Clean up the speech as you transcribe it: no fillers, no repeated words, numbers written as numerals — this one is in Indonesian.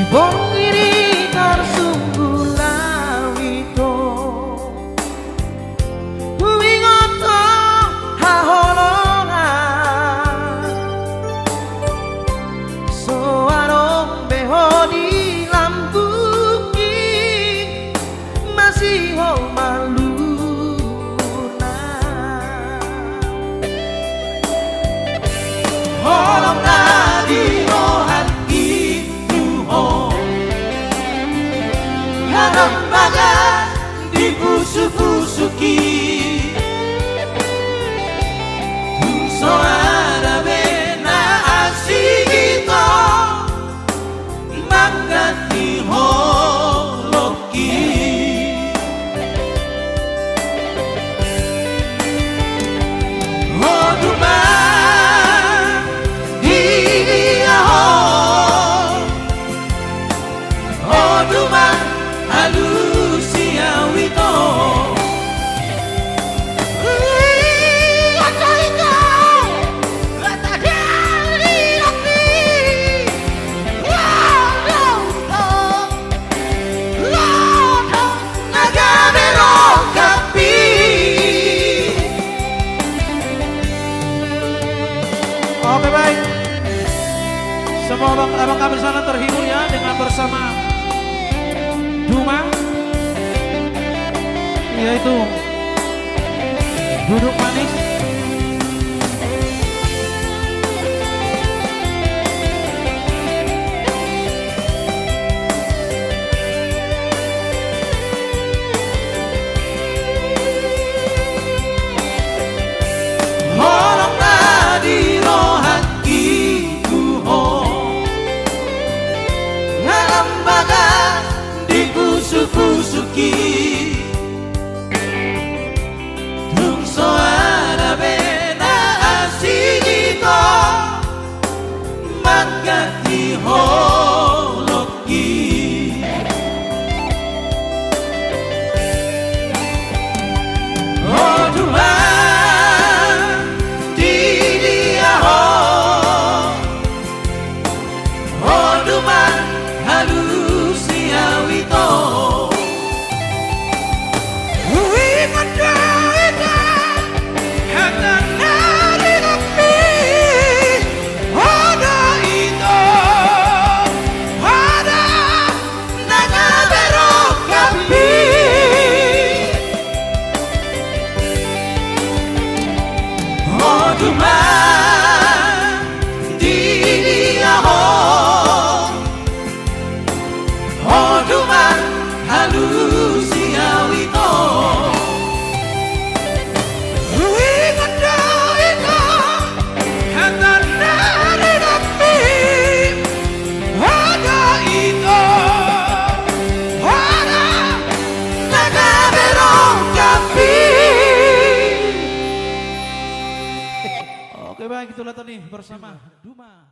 Wong iri karsungguh lawito wingoto haholongan soarong behodi lambuki masih ho maluna holong nadi lembaga dibusuk-busuki so ada bena asih kita mangkati holoki hoduma dia hoduma Alusia wito Oke baik, semoga abang kami sana terhibur ya dengan bersama Duma, yaitu duduk manis. Holong nadi rohati kuho ngalembaga dibusuk-busuki Dung soara bena asigito Magati holoki Hoduma didia ho Hoduma halusia wito Hoduma didia ho Hoduma halusia wito Winganda ito hatan dari napi Hada ito Hada nagaberong kapi. Oke baik, itulah tadi bersama Duma.